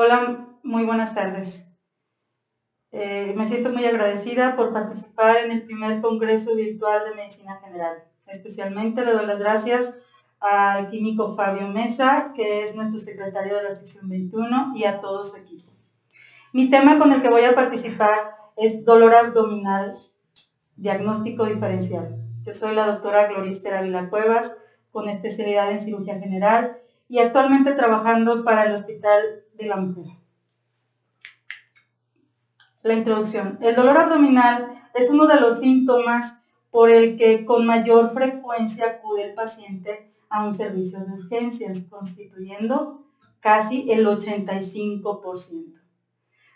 Hola, muy buenas tardes. Me siento muy agradecida por participar en el primer Congreso Virtual de Medicina General. Especialmente le doy las gracias al químico Fabio Mesa, que es nuestro secretario de la sección 21, y a todo su equipo. Mi tema con el que voy a participar es dolor abdominal, diagnóstico diferencial. Yo soy la doctora Gloria Esther Ávila Cuevas, con especialidad en cirugía general y actualmente trabajando para el Hospital de la Mujer. La introducción. El dolor abdominal es uno de los síntomas por el que con mayor frecuencia acude el paciente a un servicio de urgencias, constituyendo casi el 85%.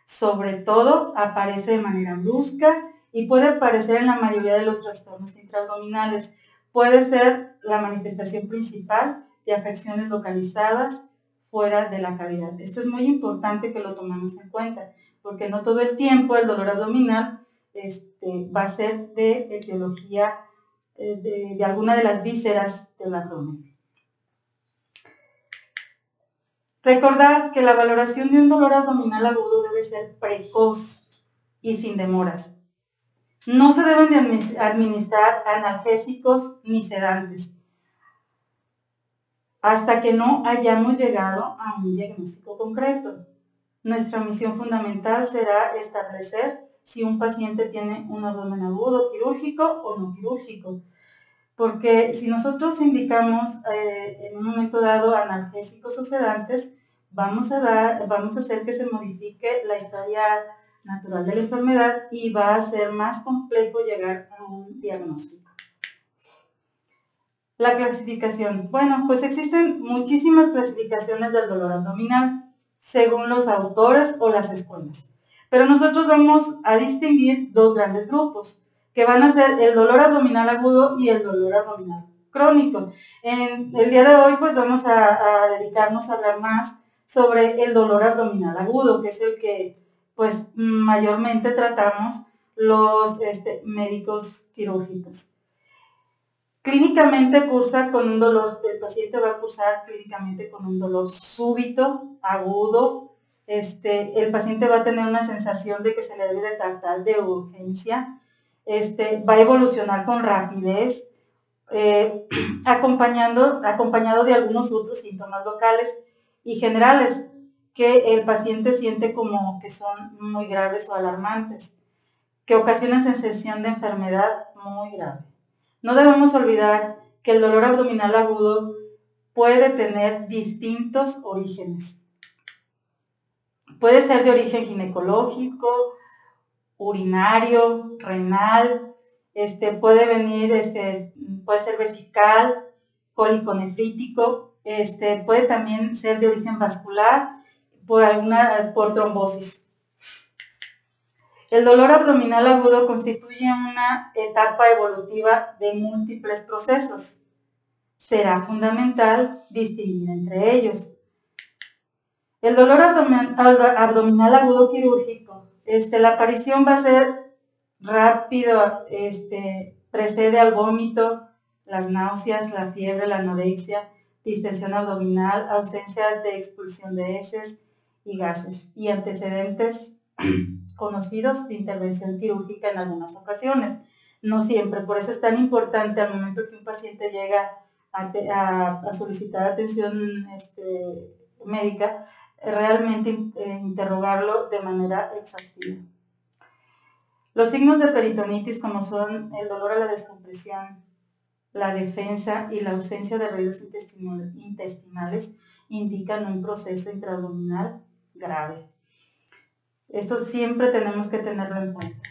Sobre todo, aparece de manera brusca y puede aparecer en la mayoría de los trastornos intraabdominales. Puede ser la manifestación principal de afecciones localizadas fuera de la cavidad. Esto es muy importante que lo tomemos en cuenta, porque no todo el tiempo el dolor abdominal va a ser de etiología de alguna de las vísceras del abdomen. Recordar que la valoración de un dolor abdominal agudo debe ser precoz y sin demoras. No se deben de administrar analgésicos ni sedantes hasta que no hayamos llegado a un diagnóstico concreto. Nuestra misión fundamental será establecer si un paciente tiene un abdomen agudo quirúrgico o no quirúrgico. Porque si nosotros indicamos en un momento dado analgésicos o sedantes, vamos a hacer que se modifique la historia natural de la enfermedad y va a ser más complejo llegar a un diagnóstico. La clasificación. Bueno, pues existen muchísimas clasificaciones del dolor abdominal según los autores o las escuelas. Pero nosotros vamos a distinguir dos grandes grupos, que van a ser el dolor abdominal agudo y el dolor abdominal crónico. En el día de hoy, pues vamos a dedicarnos a hablar más sobre el dolor abdominal agudo, que es el que, pues, mayormente tratamos los médicos quirúrgicos. Clínicamente cursa con un dolor, el paciente va a cursar clínicamente con un dolor súbito, agudo. El paciente va a tener una sensación de que se le debe de tratar de urgencia. Va a evolucionar con rapidez, acompañado de algunos otros síntomas locales y generales que el paciente siente como que son muy graves o alarmantes, que ocasionan sensación de enfermedad muy grave. No debemos olvidar que el dolor abdominal agudo puede tener distintos orígenes. Puede ser de origen ginecológico, urinario, renal, puede venir, puede ser vesical, cólico nefrítico, puede también ser de origen vascular por trombosis. El dolor abdominal agudo constituye una etapa evolutiva de múltiples procesos. Será fundamental distinguir entre ellos. El dolor abdominal agudo quirúrgico, la aparición va a ser rápido, precede al vómito, las náuseas, la fiebre, la anorexia, distensión abdominal, ausencia de expulsión de heces y gases y antecedentes conocidos de intervención quirúrgica en algunas ocasiones, no siempre. Por eso es tan importante al momento que un paciente llega a solicitar atención médica, realmente interrogarlo de manera exhaustiva. Los signos de peritonitis, como son el dolor a la descompresión, la defensa y la ausencia de ruidos intestinales, indican un proceso intraabdominal grave. Esto siempre tenemos que tenerlo en cuenta.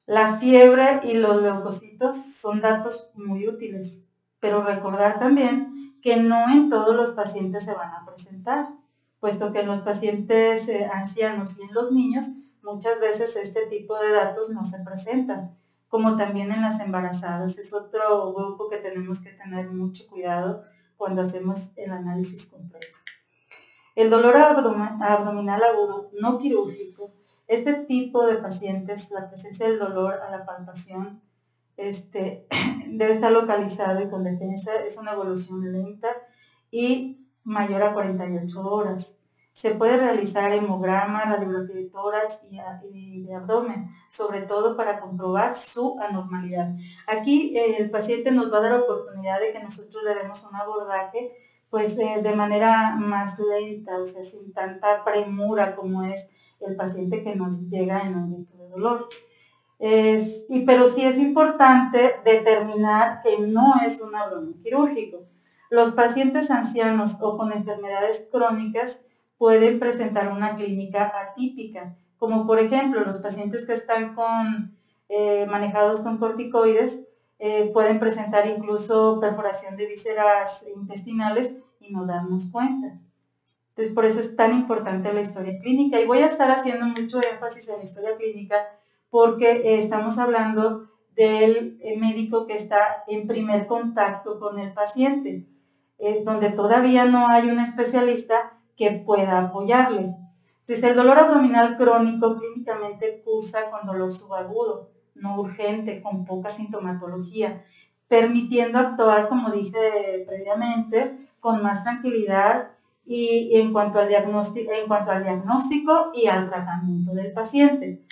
La fiebre y los leucocitos son datos muy útiles, pero recordar también que no en todos los pacientes se van a presentar, puesto que en los pacientes ancianos y en los niños muchas veces este tipo de datos no se presentan, como también en las embarazadas. Es otro grupo que tenemos que tener mucho cuidado cuando hacemos el análisis completo. El dolor abdominal agudo no quirúrgico, este tipo de pacientes, la presencia del dolor a la palpación debe estar localizado y con defensa, es una evolución lenta y mayor a 48 horas. Se puede realizar hemograma, radiografía de tórax y de abdomen, sobre todo para comprobar su anormalidad. Aquí el paciente nos va a dar oportunidad de que nosotros le demos un abordaje pues de manera más lenta, o sea, sin tanta premura como es el paciente que nos llega en un momento de dolor. Pero sí es importante determinar que no es un abdomen quirúrgico. Los pacientes ancianos o con enfermedades crónicas pueden presentar una clínica atípica, como por ejemplo los pacientes que están manejados con corticoides pueden presentar incluso perforación de vísceras intestinales y no darnos cuenta. Entonces por eso es tan importante la historia clínica y voy a estar haciendo mucho énfasis en la historia clínica porque estamos hablando del médico que está en primer contacto con el paciente, donde todavía no hay un especialista que pueda apoyarle. Entonces, el dolor abdominal crónico clínicamente cursa con dolor subagudo, no urgente, con poca sintomatología, permitiendo actuar, como dije previamente, con más tranquilidad y en cuanto al diagnóstico y al tratamiento del paciente.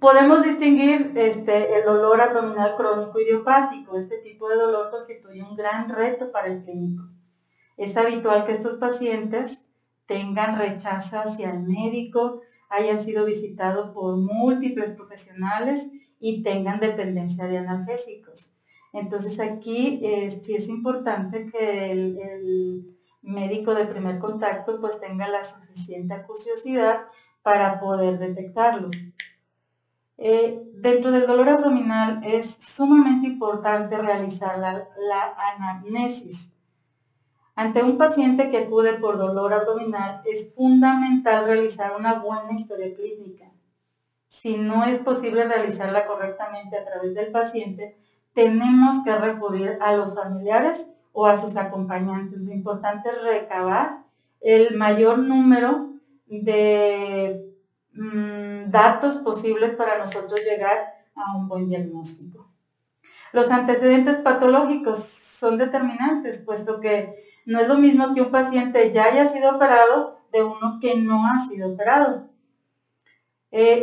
Podemos distinguir el dolor abdominal crónico idiopático. Este tipo de dolor constituye un gran reto para el clínico. Es habitual que estos pacientes tengan rechazo hacia el médico, hayan sido visitados por múltiples profesionales y tengan dependencia de analgésicos. Entonces aquí sí es importante que el médico de primer contacto pues tenga la suficiente acuciosidad para poder detectarlo. Dentro del dolor abdominal es sumamente importante realizar la anamnesis. Ante un paciente que acude por dolor abdominal es fundamental realizar una buena historia clínica. Si no es posible realizarla correctamente a través del paciente, tenemos que recurrir a los familiares o a sus acompañantes. Lo importante es recabar el mayor número de datos posibles para nosotros llegar a un buen diagnóstico. Los antecedentes patológicos son determinantes, puesto que no es lo mismo que un paciente ya haya sido operado de uno que no ha sido operado.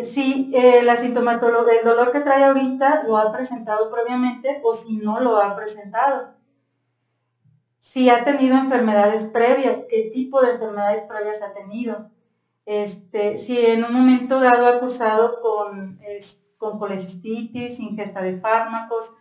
Si la sintomatología, el dolor que trae ahorita lo ha presentado previamente o si no lo ha presentado. Si ha tenido enfermedades previas, qué tipo de enfermedades previas ha tenido. Si en un momento dado ha cursado con colecistitis, ingesta de fármacos,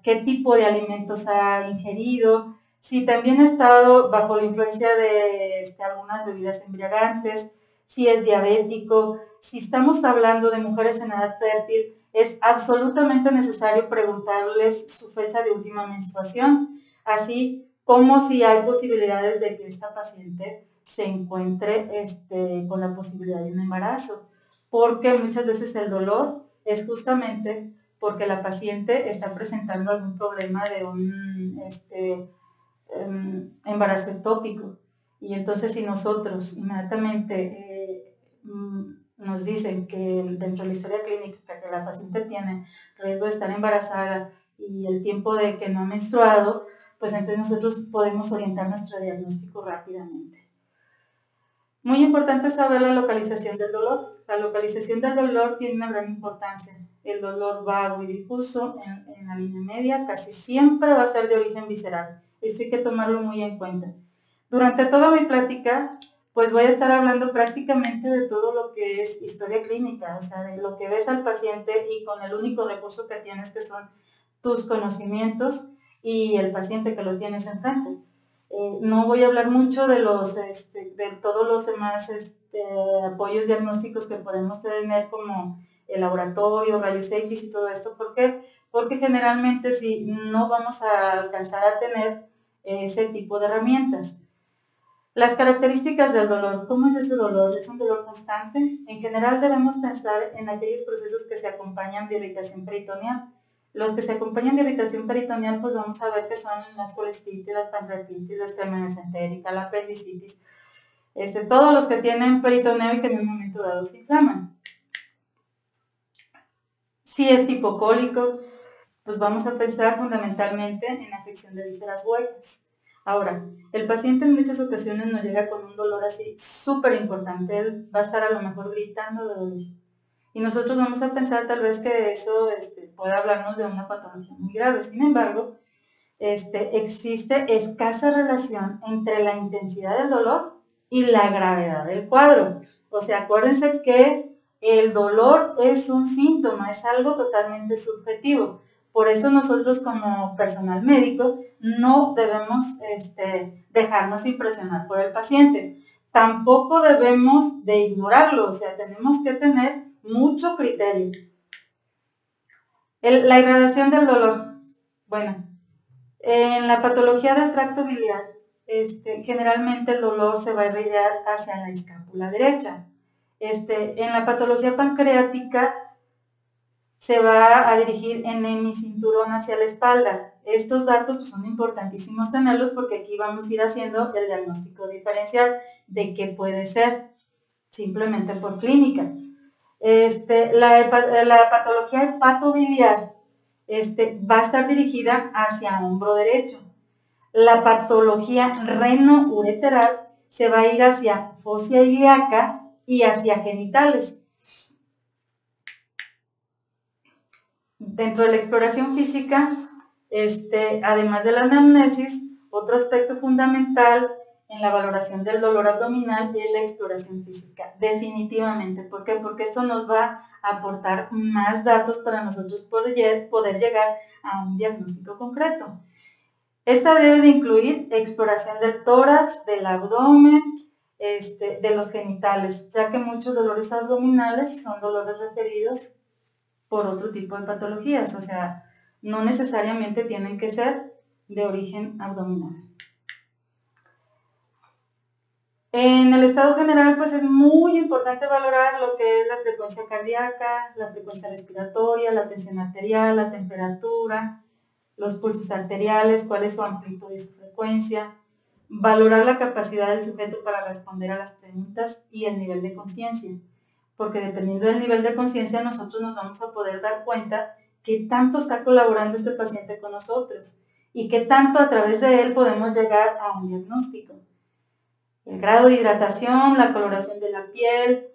qué tipo de alimentos ha ingerido, si también ha estado bajo la influencia de algunas bebidas embriagantes, si es diabético, si estamos hablando de mujeres en edad fértil, es absolutamente necesario preguntarles su fecha de última menstruación, así como si hay posibilidades de que esta paciente se encuentre con la posibilidad de un embarazo, porque muchas veces el dolor es justamente porque la paciente está presentando algún problema de un embarazo ectópico. Y entonces si nosotros inmediatamente nos dicen que dentro de la historia clínica que la paciente tiene riesgo de estar embarazada y el tiempo de que no ha menstruado, pues entonces nosotros podemos orientar nuestro diagnóstico rápidamente. Muy importante saber la localización del dolor. La localización del dolor tiene una gran importancia. El dolor vago y difuso en la línea media casi siempre va a ser de origen visceral. Esto hay que tomarlo muy en cuenta. Durante toda mi plática, pues voy a estar hablando prácticamente de todo lo que es historia clínica, o sea, de lo que ves al paciente y con el único recurso que tienes que son tus conocimientos y el paciente que lo tienes enfrente. No voy a hablar mucho de todos los demás apoyos diagnósticos que podemos tener como el laboratorio, rayos X y todo esto. ¿Por qué? Porque generalmente si no vamos a alcanzar a tener ese tipo de herramientas. Las características del dolor. ¿Cómo es ese dolor? ¿Es un dolor constante? En general debemos pensar en aquellos procesos que se acompañan de irritación peritoneal. Los que se acompañan de irritación peritoneal, pues vamos a ver que son las colestitis, las pancreatitis, la esclerosis mesentérica, la apendicitis, todos los que tienen peritoneo y que en un momento dado se inflaman. Si es tipo cólico, pues vamos a pensar fundamentalmente en la afección de vísceras huecas. Ahora, el paciente en muchas ocasiones nos llega con un dolor así súper importante, él va a estar a lo mejor gritando de dolor. Y nosotros vamos a pensar tal vez que eso puede hablarnos de una patología muy grave. Sin embargo, existe escasa relación entre la intensidad del dolor y la gravedad del cuadro. O sea, acuérdense que el dolor es un síntoma, es algo totalmente subjetivo. Por eso nosotros como personal médico no debemos dejarnos impresionar por el paciente. Tampoco debemos de ignorarlo, o sea, tenemos que tener mucho criterio. La irradiación del dolor. Bueno, en la patología del tracto biliar, generalmente el dolor se va a irradiar hacia la escápula derecha. En la patología pancreática se va a dirigir en hemicinturón hacia la espalda. Estos datos pues, son importantísimos tenerlos porque aquí vamos a ir haciendo el diagnóstico diferencial de qué puede ser, simplemente por clínica. La patología hepatobiliar va a estar dirigida hacia hombro derecho. La patología renoureteral se va a ir hacia fosa ilíaca y hacia genitales. Dentro de la exploración física, además de la anamnesis, otro aspecto fundamental en la valoración del dolor abdominal es la exploración física, definitivamente. ¿Por qué? Porque esto nos va a aportar más datos para nosotros poder llegar a un diagnóstico concreto. Esta debe de incluir exploración del tórax, del abdomen, de los genitales, ya que muchos dolores abdominales son dolores referidos por otro tipo de patologías, o sea, no necesariamente tienen que ser de origen abdominal. En el estado general, pues es muy importante valorar lo que es la frecuencia cardíaca, la frecuencia respiratoria, la tensión arterial, la temperatura, los pulsos arteriales, cuál es su amplitud y su frecuencia, valorar la capacidad del sujeto para responder a las preguntas y el nivel de conciencia, porque dependiendo del nivel de conciencia nosotros nos vamos a poder dar cuenta qué tanto está colaborando este paciente con nosotros y qué tanto a través de él podemos llegar a un diagnóstico. El grado de hidratación, la coloración de la piel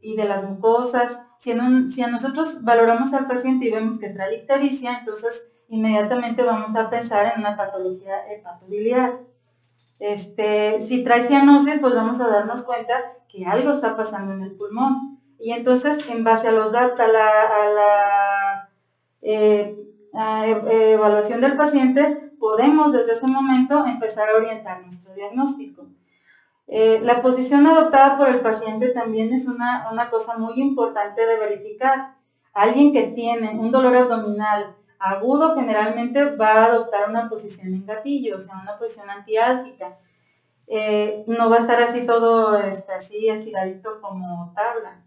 y de las mucosas. Si a nosotros valoramos al paciente y vemos que trae ictericia, entonces inmediatamente vamos a pensar en una patología hepatobiliar. Si trae cianosis, pues vamos a darnos cuenta que algo está pasando en el pulmón. Y entonces, en base a los datos, a la evaluación del paciente, podemos desde ese momento empezar a orientar nuestro diagnóstico. La posición adoptada por el paciente también es una cosa muy importante de verificar. Alguien que tiene un dolor abdominal agudo generalmente va a adoptar una posición en gatillo, o sea, una posición antiálgica. No va a estar así todo así estiradito como tabla.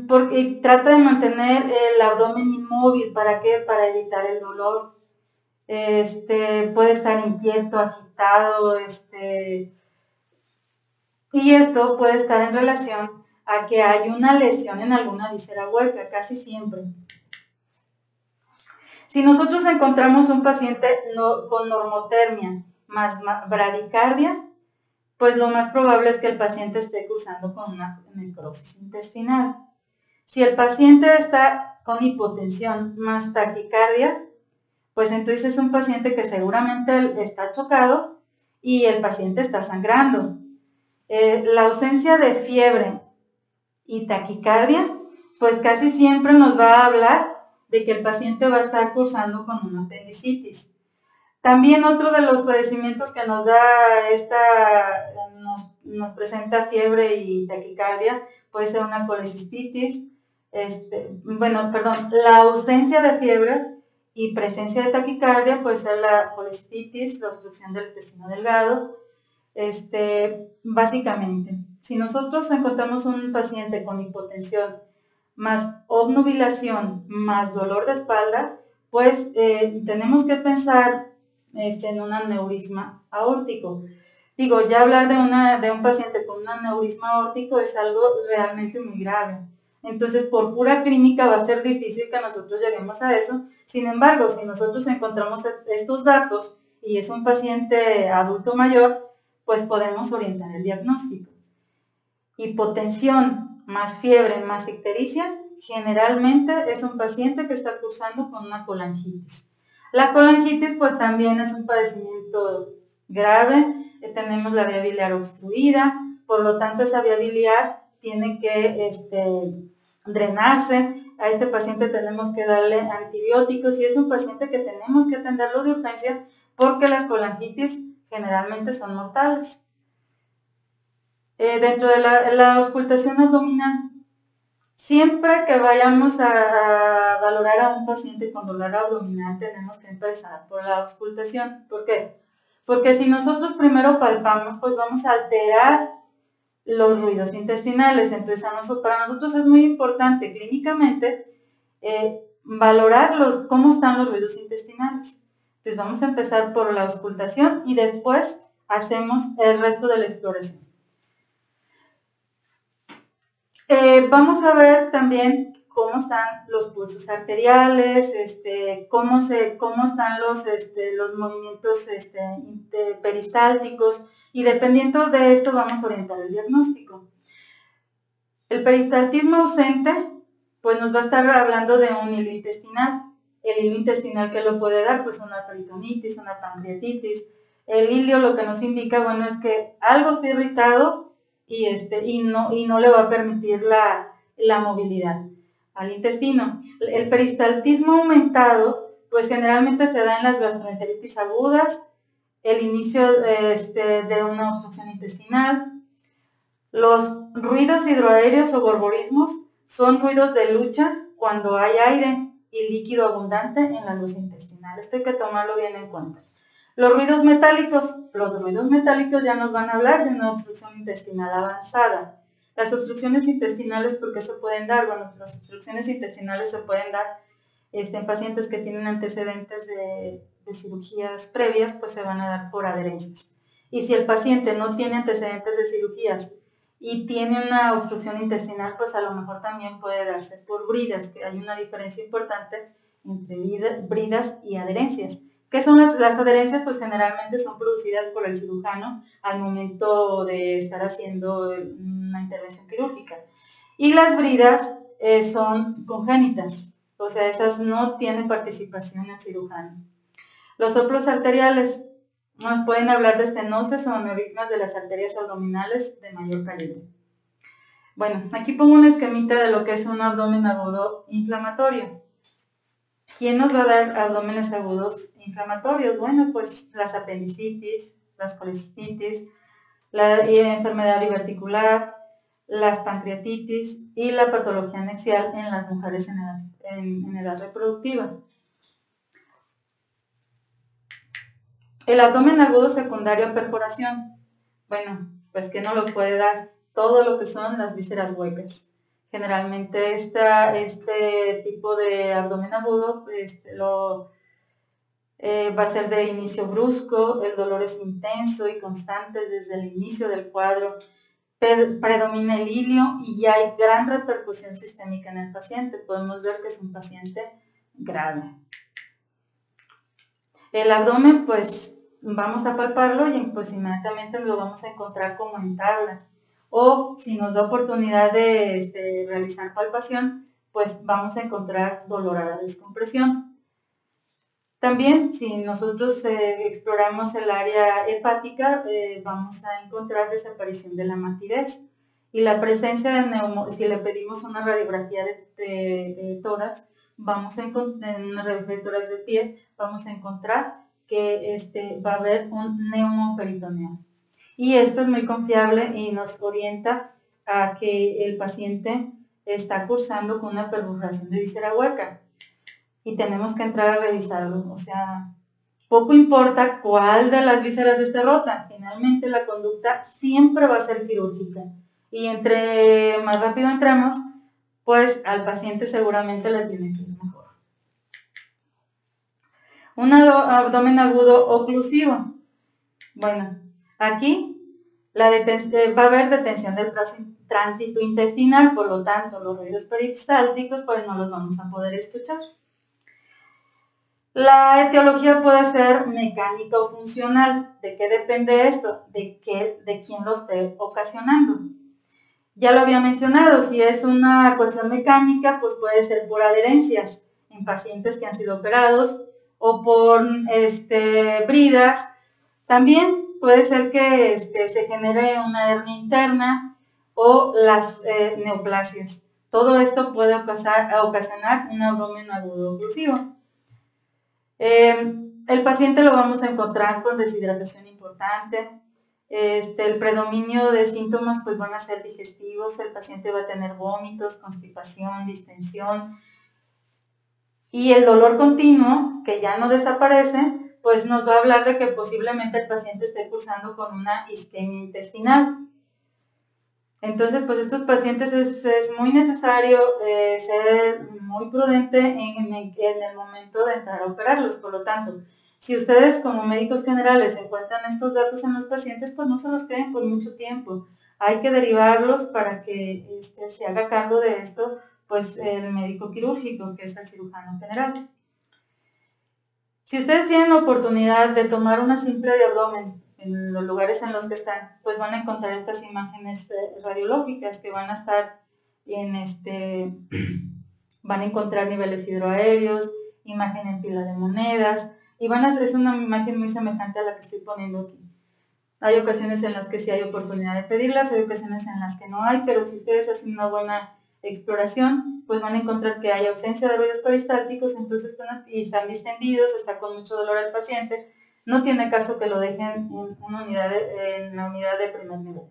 Porque trata de mantener el abdomen inmóvil. ¿Para qué? Para evitar el dolor. Puede estar inquieto, agitado, y esto puede estar en relación a que hay una lesión en alguna víscera hueca, casi siempre. Si nosotros encontramos un paciente con normotermia más bradicardia, pues lo más probable es que el paciente esté cursando con una necrosis intestinal. Si el paciente está con hipotensión más taquicardia, pues entonces es un paciente que seguramente está chocado y el paciente está sangrando. La ausencia de fiebre y taquicardia, pues casi siempre nos va a hablar de que el paciente va a estar cursando con una apendicitis. También otro de los padecimientos que nos da nos presenta fiebre y taquicardia puede ser una colecistitis. La ausencia de fiebre y presencia de taquicardia puede ser la colecistitis, la obstrucción del intestino delgado. Básicamente, si nosotros encontramos un paciente con hipotensión más obnubilación más dolor de espalda, pues tenemos que pensar en un aneurisma aórtico. Digo, ya hablar de un paciente con un aneurisma aórtico es algo realmente muy grave. Entonces, por pura clínica va a ser difícil que nosotros lleguemos a eso. Sin embargo, si nosotros encontramos estos datos y es un paciente adulto mayor, pues podemos orientar el diagnóstico. Hipotensión más fiebre más ictericia, generalmente es un paciente que está cursando con una colangitis. La colangitis pues también es un padecimiento grave, tenemos la vía biliar obstruida, por lo tanto esa vía biliar tiene que drenarse. A este paciente tenemos que darle antibióticos y es un paciente que tenemos que atenderlo de urgencia porque las colangitis generalmente son mortales. Dentro de la auscultación abdominal, siempre que vayamos a valorar a un paciente con dolor abdominal, tenemos que empezar por la auscultación. ¿Por qué? Porque si nosotros primero palpamos, pues vamos a alterar los ruidos intestinales. Entonces, para nosotros es muy importante clínicamente valorar cómo están los ruidos intestinales. Entonces, vamos a empezar por la auscultación y después hacemos el resto de la exploración. Vamos a ver también cómo están los pulsos arteriales, cómo están los movimientos peristálticos, y dependiendo de esto vamos a orientar el diagnóstico. El peristaltismo ausente, pues nos va a estar hablando de un hilo intestinal. El hilo intestinal, ¿qué lo puede dar? Pues una peritonitis, una pancreatitis. El hilio lo que nos indica, bueno, es que algo está irritado y no le va a permitir la movilidad al intestino. El peristaltismo aumentado, pues generalmente se da en las gastroenteritis agudas, el inicio de una obstrucción intestinal. Los ruidos hidroaéreos o borborismos son ruidos de lucha cuando hay aire y líquido abundante en la luz intestinal. Esto hay que tomarlo bien en cuenta. Los ruidos metálicos ya nos van a hablar de una obstrucción intestinal avanzada. Las obstrucciones intestinales, ¿por qué se pueden dar? Bueno, las obstrucciones intestinales se pueden dar en pacientes que tienen antecedentes de cirugías previas, pues se van a dar por adherencias. Y si el paciente no tiene antecedentes de cirugías y tiene una obstrucción intestinal, pues a lo mejor también puede darse por bridas, que hay una diferencia importante entre bridas y adherencias. ¿Qué son las adherencias? Pues generalmente son producidas por el cirujano al momento de estar haciendo una intervención quirúrgica. Y las bridas son congénitas, o sea, esas no tienen participación en el cirujano. Los soplos arteriales nos pueden hablar de estenosis o aneurismas de las arterias abdominales de mayor calibre. Bueno, aquí pongo un esquemita de lo que es un abdomen agudo inflamatorio. ¿Quién nos va a dar abdómenes agudos inflamatorios? Bueno, pues las apendicitis, las colecistitis, la enfermedad diverticular, las pancreatitis y la patología anexial en las mujeres en edad reproductiva. El abdomen agudo secundario a perforación. Bueno, pues ¿qué no lo puede dar? Todo lo que son las vísceras huecas. Generalmente este tipo de abdomen agudo va a ser de inicio brusco, el dolor es intenso y constante desde el inicio del cuadro, predomina el hilio y ya hay gran repercusión sistémica en el paciente. Podemos ver que es un paciente grave. El abdomen, pues vamos a palparlo y pues inmediatamente lo vamos a encontrar como en tabla. O si nos da oportunidad de realizar palpación, pues vamos a encontrar dolor a la descompresión. También, si nosotros exploramos el área hepática, vamos a encontrar desaparición de la matidez y la presencia de si le pedimos una radiografía de tórax, vamos a encontrar, en una radiografía de tórax de pie, vamos a encontrar que va a haber un neumoperitoneo. Y esto es muy confiable y nos orienta a que el paciente está cursando con una perforación de víscera hueca y tenemos que entrar a revisarlo. O sea, poco importa cuál de las vísceras esté rota, finalmente la conducta siempre va a ser quirúrgica y entre más rápido entremos, pues al paciente seguramente le tiene que ir mejor. Un abdomen agudo oclusivo. Bueno, aquí Va a haber detención del tránsito intestinal, por lo tanto los ruidos peristálticos pues no los vamos a poder escuchar. La etiología puede ser mecánica o funcional. ¿De qué depende esto? De quién lo esté ocasionando. Ya lo había mencionado, si es una cuestión mecánica, pues puede ser por adherencias en pacientes que han sido operados o por bridas. También puede ser que se genere una hernia interna o las neoplasias. Todo esto puede ocasionar un abdomen agudo oclusivo. El paciente lo vamos a encontrar con deshidratación importante. El predominio de síntomas pues van a ser digestivos, el paciente va a tener vómitos, constipación, distensión, y el dolor continuo, que ya no desaparece, pues nos va a hablar de que posiblemente el paciente esté cursando con una isquemia intestinal. Entonces, pues estos pacientes es muy necesario ser muy prudente en el momento de entrar a operarlos. Por lo tanto, si ustedes como médicos generales encuentran estos datos en los pacientes, pues no se los queden por mucho tiempo. Hay que derivarlos para que se haga cargo de esto, pues el médico quirúrgico, que es el cirujano general. Si ustedes tienen la oportunidad de tomar una simple de abdomen en los lugares en los que están, pues van a encontrar estas imágenes radiológicas que van a estar van a encontrar niveles hidroaéreos, imagen en pila de monedas, y es una imagen muy semejante a la que estoy poniendo aquí. Hay ocasiones en las que sí hay oportunidad de pedirlas, hay ocasiones en las que no hay, pero si ustedes hacen una buena exploración, pues van a encontrar que hay ausencia de ruidos peristálticos, entonces y están distendidos, está con mucho dolor el paciente, no tiene caso que lo dejen en la unidad de primer nivel.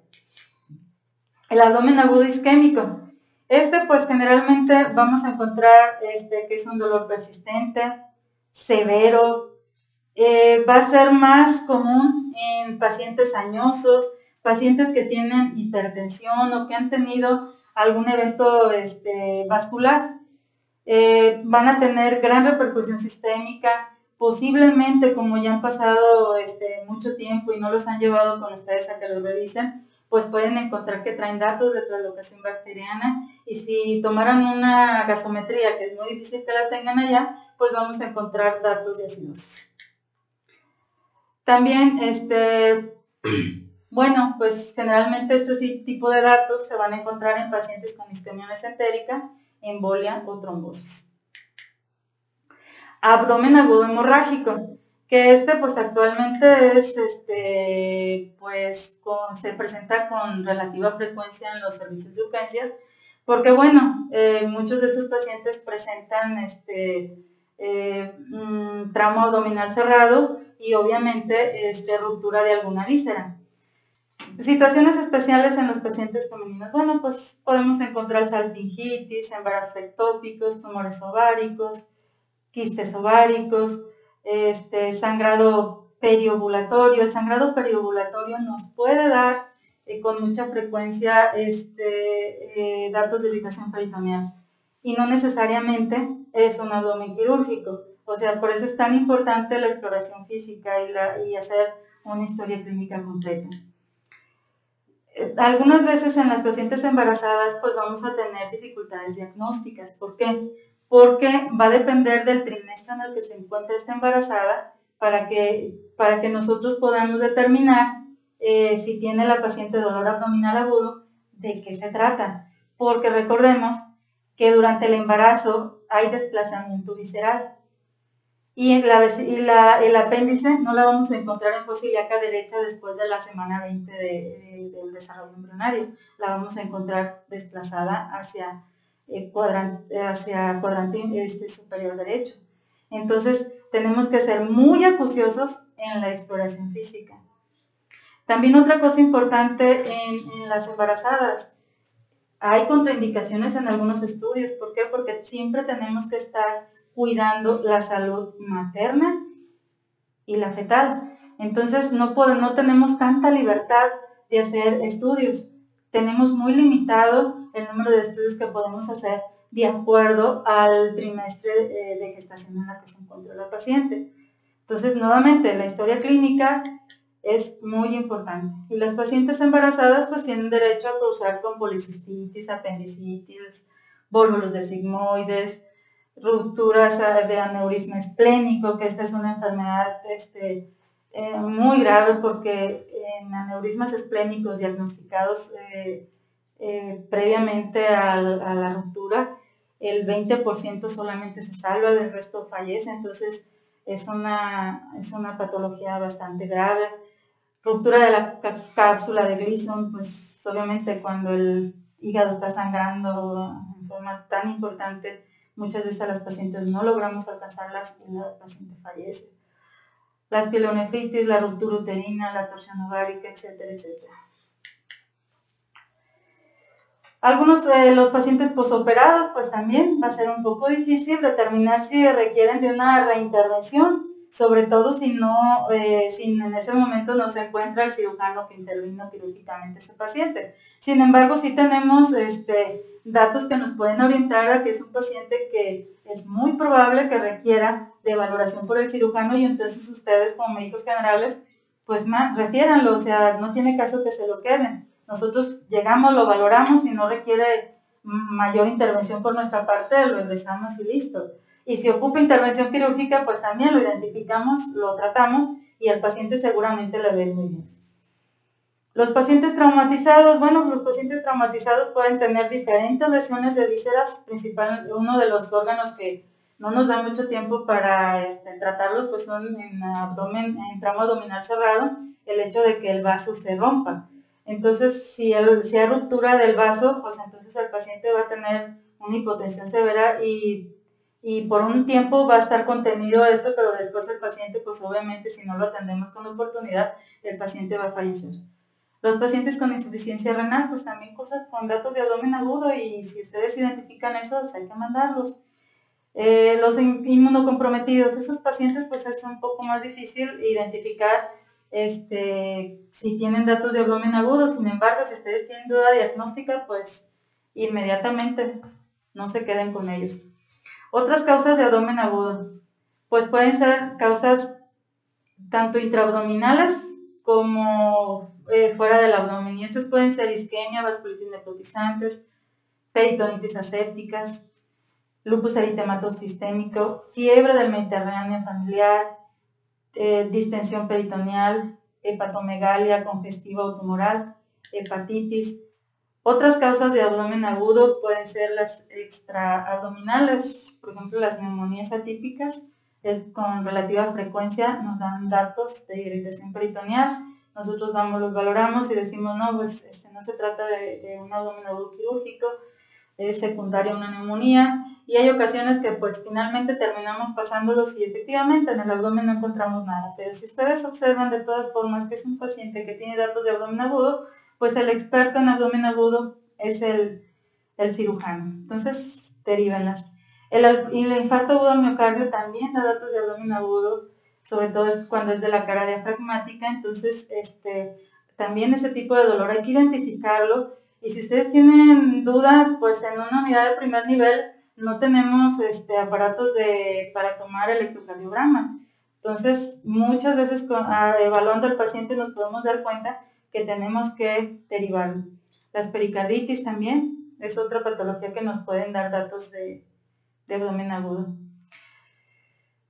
El abdomen agudo isquémico. Pues generalmente vamos a encontrar que es un dolor persistente, severo, va a ser más común en pacientes añosos, pacientes que tienen hipertensión o que han tenido algún evento vascular. Van a tener gran repercusión sistémica, posiblemente como ya han pasado mucho tiempo y no los han llevado con ustedes a que los revisen, pues pueden encontrar que traen datos de translocación bacteriana, y si tomaran una gasometría, que es muy difícil que la tengan allá, pues vamos a encontrar datos de acidosis. También, bueno, pues generalmente este tipo de datos se van a encontrar en pacientes con isquemia mesentérica, embolia o trombosis. Abdomen agudo hemorrágico, que pues actualmente es, se presenta con relativa frecuencia en los servicios de urgencias, porque bueno, muchos de estos pacientes presentan tramo abdominal cerrado y obviamente ruptura de alguna víscera. Situaciones especiales en los pacientes femeninos. Bueno, pues podemos encontrar salpingitis, embarazos ectópicos, tumores ováricos, quistes ováricos, sangrado periovulatorio. El sangrado periovulatorio nos puede dar con mucha frecuencia datos de irritación peritoneal, y no necesariamente es un abdomen quirúrgico. O sea, por eso es tan importante la exploración física y hacer una historia clínica completa. Algunas veces en las pacientes embarazadas pues vamos a tener dificultades diagnósticas. ¿Por qué? Porque va a depender del trimestre en el que se encuentra esta embarazada para que nosotros podamos determinar si tiene la paciente dolor abdominal agudo, de qué se trata. Porque recordemos que durante el embarazo hay desplazamiento visceral. Y el apéndice no la vamos a encontrar en fosa ilíaca derecha después de la semana 20 del desarrollo embrionario. La vamos a encontrar desplazada hacia cuadrante superior derecho. Entonces, tenemos que ser muy acuciosos en la exploración física. También otra cosa importante en las embarazadas, hay contraindicaciones en algunos estudios. ¿Por qué? Porque siempre tenemos que estar cuidando la salud materna y la fetal. Entonces no tenemos tanta libertad de hacer estudios. Tenemos muy limitado el número de estudios que podemos hacer de acuerdo al trimestre de gestación en la que se encuentra la paciente. Entonces, nuevamente, la historia clínica es muy importante. Y las pacientes embarazadas pues tienen derecho a cursar con policistitis, apendicitis, volvulos de sigmoides, rupturas de aneurisma esplénico, que esta es una enfermedad muy grave porque en aneurismas esplénicos diagnosticados previamente a la ruptura, el 20% solamente se salva, del resto fallece, entonces es una patología bastante grave. Ruptura de la cápsula de Gleason, pues obviamente cuando el hígado está sangrando en forma tan importante, muchas veces a las pacientes no logramos alcanzarlas y la paciente fallece. La espilonefritis, la ruptura uterina, la torsión ovárica, etcétera, etcétera. Algunos de los pacientes posoperados, pues también va a ser un poco difícil determinar si requieren de una reintervención, sobre todo si en ese momento no se encuentra el cirujano que intervino quirúrgicamente ese paciente. Sin embargo, sí tenemos datos que nos pueden orientar a que es un paciente que es muy probable que requiera de valoración por el cirujano, y entonces ustedes como médicos generales, pues refiéranlo, o sea, no tiene caso que se lo queden. Nosotros llegamos, lo valoramos y no requiere mayor intervención por nuestra parte, lo ingresamos y listo. Y si ocupa intervención quirúrgica, pues también lo identificamos, lo tratamos y al paciente seguramente le ve muy bien. Los pacientes traumatizados, bueno, los pacientes traumatizados pueden tener diferentes lesiones de vísceras, principalmente uno de los órganos que no nos da mucho tiempo para tratarlos, pues son en tramo abdominal cerrado, el hecho de que el vaso se rompa. Entonces, si hay ruptura del vaso, pues entonces el paciente va a tener una hipotensión severa y por un tiempo va a estar contenido esto, pero después el paciente, pues obviamente si no lo atendemos con oportunidad, el paciente va a fallecer. Los pacientes con insuficiencia renal, pues también cursan con datos de abdomen agudo y si ustedes identifican eso, pues hay que mandarlos. Los inmunocomprometidos, esos pacientes, pues es un poco más difícil identificar si tienen datos de abdomen agudo. Sin embargo, si ustedes tienen duda diagnóstica, pues inmediatamente no se queden con ellos. Otras causas de abdomen agudo, pues pueden ser causas tanto intraabdominales como fuera del abdomen, y estas pueden ser isquemia, vasculitis necrotizantes, peritonitis asépticas, lupus eritematoso sistémico, fiebre del Mediterráneo familiar, distensión peritoneal, hepatomegalia congestiva o tumoral, hepatitis. Otras causas de abdomen agudo pueden ser las extraabdominales, por ejemplo las neumonías atípicas, con relativa frecuencia nos dan datos de irritación peritoneal. Nosotros los valoramos y decimos, no, pues no se trata de un abdomen agudo quirúrgico, es secundaria a una neumonía, y hay ocasiones que pues finalmente terminamos pasándolos y efectivamente en el abdomen no encontramos nada, pero si ustedes observan de todas formas que es un paciente que tiene datos de abdomen agudo, pues el experto en abdomen agudo es el cirujano, entonces derívenlas. El infarto agudo al miocardio también da datos de abdomen agudo, sobre todo cuando es de la cara diafragmática, entonces también ese tipo de dolor hay que identificarlo. Y si ustedes tienen duda, pues en una unidad de primer nivel no tenemos aparatos para tomar electrocardiograma. Entonces, muchas veces evaluando al paciente nos podemos dar cuenta que tenemos que derivarlo. Las pericarditis también es otra patología que nos pueden dar datos de abdomen agudo.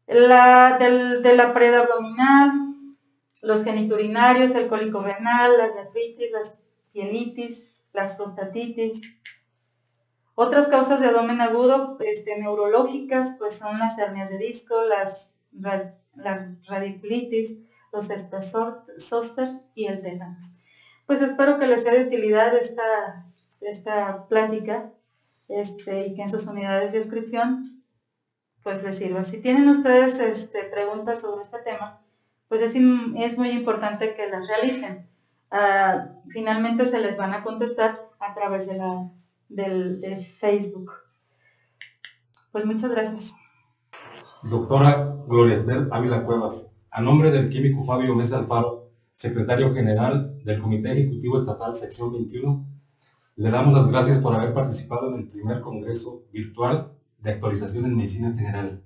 De la pared abdominal, los geniturinarios, el cólico renal, las nefritis, las pielitis, las prostatitis. Otras causas de abdomen agudo neurológicas, pues son las hernias de disco, la radiculitis, los zoster y el tétanos. Pues espero que les sea de utilidad esta plática y que en sus unidades de inscripción pues les sirva. Si tienen ustedes preguntas sobre este tema, pues es muy importante que las realicen. Finalmente se les van a contestar a través de Facebook. Pues muchas gracias. Doctora Gloria Esther Ávila Cuevas, a nombre del químico Fabio Mesa Alfaro, secretario general del Comité Ejecutivo Estatal Sección 21, le damos las gracias por haber participado en el primer Congreso Virtual de Actualización en Medicina General.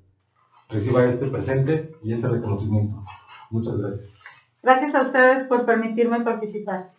Reciba este presente y este reconocimiento. Muchas gracias. Gracias a ustedes por permitirme participar.